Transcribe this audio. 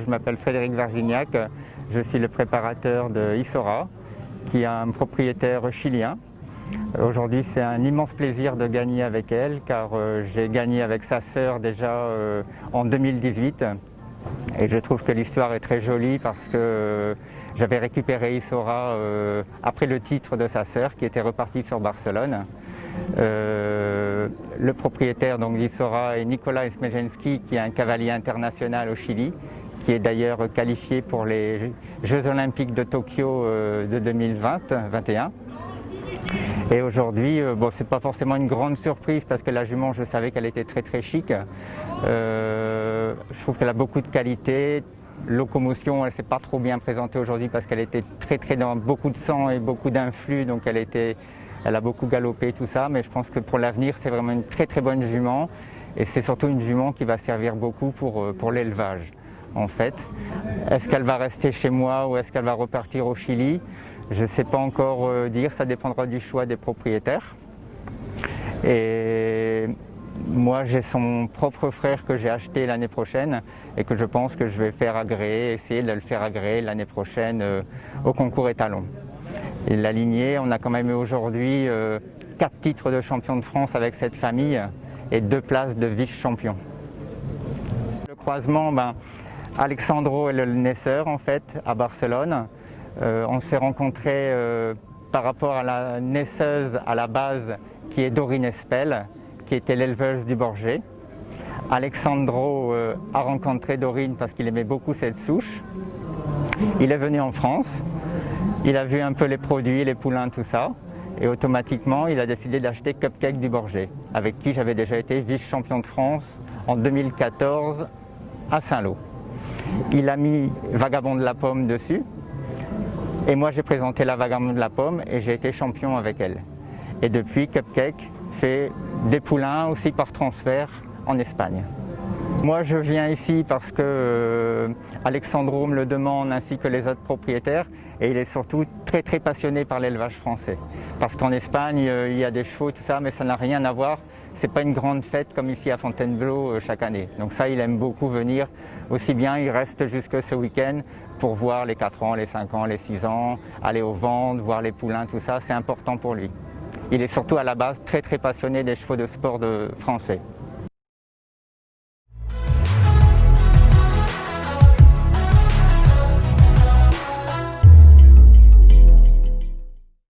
je m'appelle Frédéric Varzignac, je suis le préparateur de Isora, qui est un propriétaire chilien. Aujourd'hui, c'est un immense plaisir de gagner avec elle, car j'ai gagné avec sa sœur déjà en 2018. Et je trouve que l'histoire est très jolie parce que j'avais récupéré Isora après le titre de sa sœur qui était repartie sur Barcelone. Le propriétaire d'Isora est Nicolas Smejenski, qui est un cavalier international au Chili, qui est d'ailleurs qualifié pour les Jeux Olympiques de Tokyo de 2021. Et aujourd'hui, c'est pas forcément une grande surprise parce que la jument, je savais qu'elle était très très chic. Je trouve qu'elle a beaucoup de qualité. Locomotion, elle s'est pas trop bien présentée aujourd'hui parce qu'elle était très dans beaucoup de sang et beaucoup d'influx, donc elle a beaucoup galopé tout ça. Mais je pense que pour l'avenir, c'est vraiment une très bonne jument et c'est surtout une jument qui va servir beaucoup pour l'élevage. En fait, est-ce qu'elle va rester chez moi ou est-ce qu'elle va repartir au Chili? Je ne sais pas encore dire, ça dépendra du choix des propriétaires. Et moi, j'ai son propre frère que j'ai acheté l'année prochaine et que je pense que je vais faire agréer, essayer de le faire agréer l'année prochaine au concours étalon. Et la lignée, on a quand même eu aujourd'hui 4 titres de champion de France avec cette famille et 2 places de vice-champion. Le croisement, Alexandro est le naisseur en fait à Barcelone. On s'est rencontrés par rapport à la naisseuse à la base qui est Dorine Espel, qui était l'éleveuse du Borget. Alexandro a rencontré Dorine parce qu'il aimait beaucoup cette souche. Il est venu en France, il a vu un peu les produits, les poulains, tout ça. Et automatiquement, il a décidé d'acheter Cupcake du Borget, avec qui j'avais déjà été vice-champion de France en 2014 à Saint-Lô. Il a mis Vagabond de la Pomme dessus et moi j'ai présenté la Vagabond de la Pomme et j'ai été champion avec elle. Et depuis, Cupcake fait des poulains aussi par transfert en Espagne. Moi je viens ici parce que Alexandro me le demande ainsi que les autres propriétaires et il est surtout très passionné par l'élevage français. Parce qu'en Espagne il y a des chevaux tout ça mais ça n'a rien à voir. C'est pas une grande fête comme ici à Fontainebleau chaque année. Donc ça, il aime beaucoup venir. Aussi bien, il reste jusque ce week-end pour voir les 4 ans, les 5 ans, les 6 ans, aller aux ventes, voir les poulains, tout ça, c'est important pour lui. Il est surtout à la base très passionné des chevaux de sport français.